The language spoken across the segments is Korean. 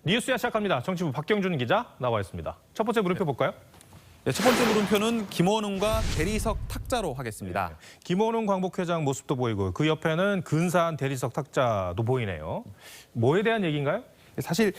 뉴스야 시작합니다. 정치부 박경준 기자 나와 있습니다. 첫 번째 물음표 볼까요? 네, 첫 번째 물음표는 김원웅과 대리석 탁자로 하겠습니다. 네. 김원웅 광복회장 모습도 보이고 그 옆에는 근사한 대리석 탁자도 보이네요. 뭐에 대한 얘기인가요? 사실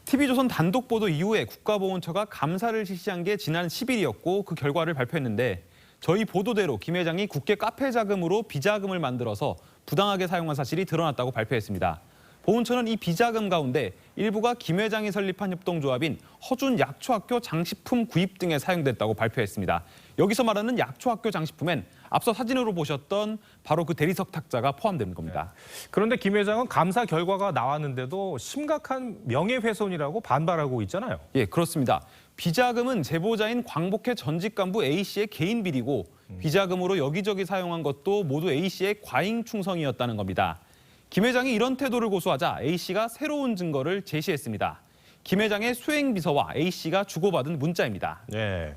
TV조선 단독 보도 이후에 국가보훈처가 감사를 실시한 게 지난 10일이었고 그 결과를 발표했는데 저희 보도대로 김 회장이 국회 카페 자금으로 비자금을 만들어서 부당하게 사용한 사실이 드러났다고 발표했습니다. 보훈처는 이 비자금 가운데 일부가 김 회장이 설립한 협동조합인 허준 약초학교 장식품 구입 등에 사용됐다고 발표했습니다. 여기서 말하는 약초학교 장식품엔 앞서 사진으로 보셨던 바로 그 대리석 탁자가 포함되는 겁니다. 그런데 김 회장은 감사 결과가 나왔는데도 심각한 명예훼손이라고 반발하고 있잖아요. 예, 그렇습니다. 비자금은 제보자인 광복회 전직 간부 A씨의 개인 비리고 비자금으로 여기저기 사용한 것도 모두 A씨의 과잉 충성이었다는 겁니다. 김 회장이 이런 태도를 고수하자 A씨가 새로운 증거를 제시했습니다. 김 회장의 수행비서와 A씨가 주고받은 문자입니다. 네.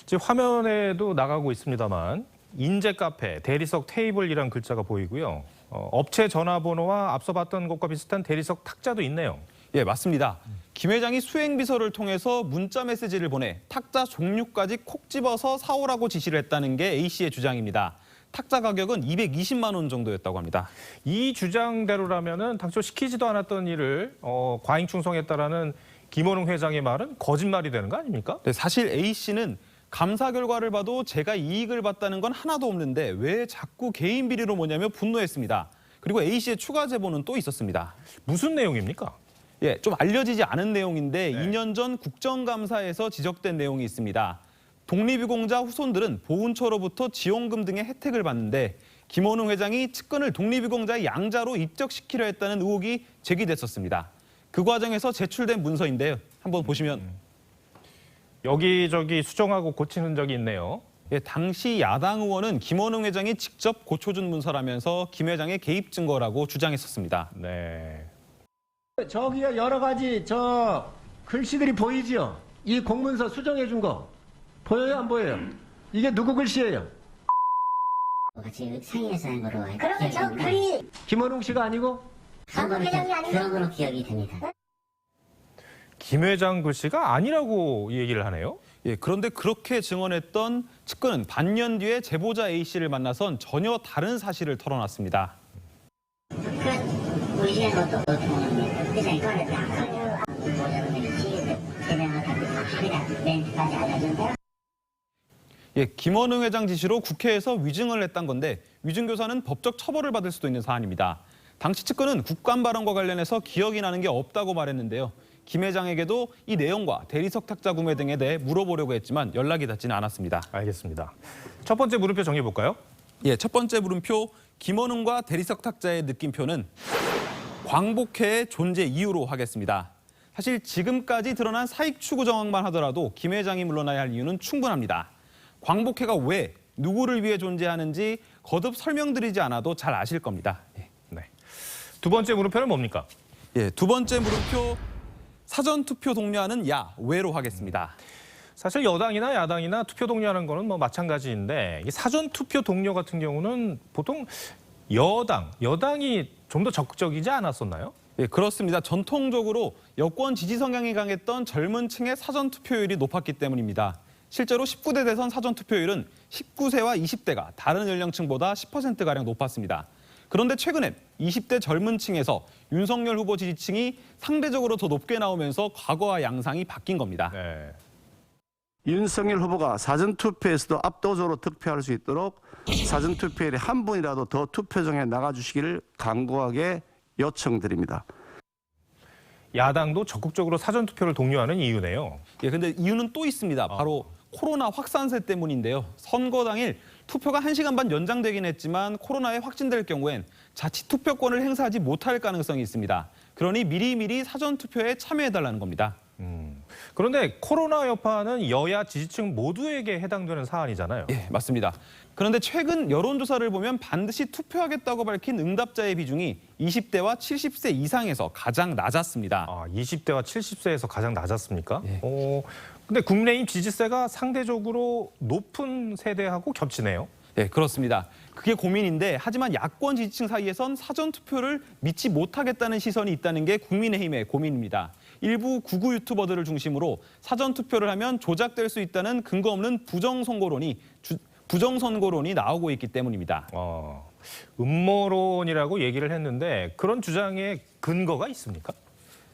지금 화면에도 나가고 있습니다만 인재 카페, 대리석 테이블이란 글자가 보이고요. 업체 전화번호와 앞서 봤던 것과 비슷한 대리석 탁자도 있네요. 예, 맞습니다. 김 회장이 수행비서를 통해서 문자 메시지를 보내 탁자 종류까지 콕 집어서 사오라고 지시를 했다는 게 A씨의 주장입니다. 탁자 가격은 220만 원 정도였다고 합니다. 이 주장대로라면은 당초 시키지도 않았던 일을 과잉 충성했다라는 김원웅 회장의 말은 거짓말이 되는 거 아닙니까? 네, 사실 A씨는 감사 결과를 봐도 제가 이익을 봤다는 건 하나도 없는데 왜 자꾸 개인 비리로 뭐냐며 분노했습니다. 그리고 A씨의 추가 제보는 또 있었습니다. 무슨 내용입니까? 예, 좀 알려지지 않은 내용인데 네. 2년 전 국정감사에서 지적된 내용이 있습니다. 독립유공자 후손들은 보훈처로부터 지원금 등의 혜택을 받는데 김원웅 회장이 측근을 독립유공자의 양자로 입적시키려 했다는 의혹이 제기됐었습니다. 그 과정에서 제출된 문서인데요. 한번 보시면 여기저기 수정하고 고치는 적이 있네요. 예, 당시 야당 의원은 김원웅 회장이 직접 고쳐준 문서라면서 김 회장의 개입 증거라고 주장했었습니다. 네. 저기요 여러 가지 저 글씨들이 보이죠? 이 공문서 수정해 준 거 보여요 안 보여요? 이게 누구 글씨예요? 같이 상의해서 한 거로 알고 그러면 저 글이 김원웅 씨가 아니고? 광복회장이 아니고 그런 거로 기억이 됩니다. 김 회장 글씨가 아니라고 얘기를 하네요. 예, 그런데 그렇게 증언했던 측근은 반년 뒤에 제보자 A씨를 만나선 전혀 다른 사실을 털어놨습니다. 그 우리는 또 회장이 꺼냈다. 보좌관들이 대변하다고 합니다. 멘트까지 알아준다. 예, 김원웅 회장 지시로 국회에서 위증을 했던 건데 위증교사는 법적 처벌을 받을 수도 있는 사안입니다. 당시 측근은 국감 발언과 관련해서 기억이 나는 게 없다고 말했는데요. 김 회장에게도 이 내용과 대리석 탁자 구매 등에 대해 물어보려고 했지만 연락이 닿지는 않았습니다. 알겠습니다. 첫 번째 물음표 정해 볼까요? 예, 첫 번째 물음표 김원웅과 대리석 탁자의 느낌표는 광복회의 존재 이유로 하겠습니다. 사실 지금까지 드러난 사익 추구 정황만 하더라도 김 회장이 물러나야 할 이유는 충분합니다. 광복회가 왜 누구를 위해 존재하는지 거듭 설명드리지 않아도 잘 아실 겁니다. 예. 네. 두 번째 물음표는 뭡니까? 예, 두 번째 물음표 사전투표 독려하는 야, 왜로 하겠습니다. 사실 여당이나 야당이나 투표 독려하는 거는 뭐 마찬가지인데 이 사전 투표 독려 같은 경우는 보통 여당이 좀 더 적극적이지 않았었나요? 예, 그렇습니다. 전통적으로 여권 지지 성향이 강했던 젊은 층의 사전투표율이 높았기 때문입니다. 실제로 19대 대선 사전투표율은 19세와 20대가 다른 연령층보다 10%가량 높았습니다. 그런데 최근엔 20대 젊은 층에서 윤석열 후보 지지층이 상대적으로 더 높게 나오면서 과거와 양상이 바뀐 겁니다. 네. 윤석열 후보가 사전투표에서도 압도적으로 득표할 수 있도록 사전투표일에 한 분이라도 더 투표장에 나가주시기를 간곡하게 요청드립니다. 야당도 적극적으로 사전 투표를 독려하는 이유네요. 예, 근데 이유는 또 있습니다. 바로 코로나 확산세 때문인데요. 선거 당일 투표가 1시간 반 연장되긴 했지만 코로나에 확진될 경우엔 자칫 투표권을 행사하지 못할 가능성이 있습니다. 그러니 미리미리 사전투표에 참여해달라는 겁니다. 그런데 코로나 여파는 여야 지지층 모두에게 해당되는 사안이잖아요. 예, 맞습니다. 그런데 최근 여론조사를 보면 반드시 투표하겠다고 밝힌 응답자의 비중이 20대와 70세 이상에서 가장 낮았습니다. 20대와 70세에서 가장 낮았습니까? 예. 근데 국민의힘 지지세가 상대적으로 높은 세대하고 겹치네요. 네, 그렇습니다. 그게 고민인데 하지만 야권 지지층 사이에선 사전투표를 믿지 못하겠다는 시선이 있다는 게 국민의힘의 고민입니다. 일부 극우 유튜버들을 중심으로 사전투표를 하면 조작될 수 있다는 근거 없는 부정선거론이 나오고 있기 때문입니다. 음모론이라고 얘기를 했는데 그런 주장에 근거가 있습니까?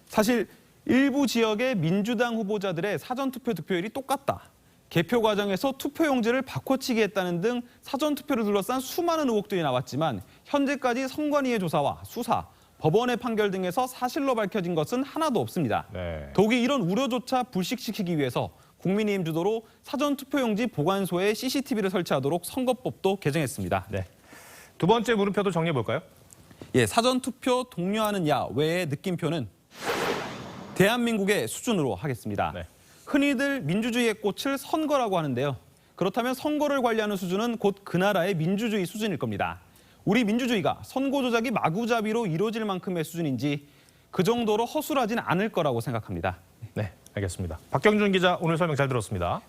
사실 일부 지역의 민주당 후보자들의 사전투표 득표율이 똑같다. 개표 과정에서 투표용지를 바꿔치기 했다는 등 사전투표를 둘러싼 수많은 의혹들이 나왔지만 현재까지 선관위의 조사와 수사, 법원의 판결 등에서 사실로 밝혀진 것은 하나도 없습니다. 네. 더욱이 이런 우려조차 불식시키기 위해서 국민의힘 주도로 사전투표용지 보관소에 CCTV를 설치하도록 선거법도 개정했습니다. 네. 두 번째 물음표도 정리해 볼까요? 예, 사전투표 독려하는 야 외의 느낌표는 대한민국의 수준으로 하겠습니다. 네. 흔히들 민주주의의 꽃을 선거라고 하는데요. 그렇다면 선거를 관리하는 수준은 곧 그 나라의 민주주의 수준일 겁니다. 우리 민주주의가 선거 조작이 마구잡이로 이루어질 만큼의 수준인지 그 정도로 허술하진 않을 거라고 생각합니다. 네, 알겠습니다. 박경준 기자 오늘 설명 잘 들었습니다.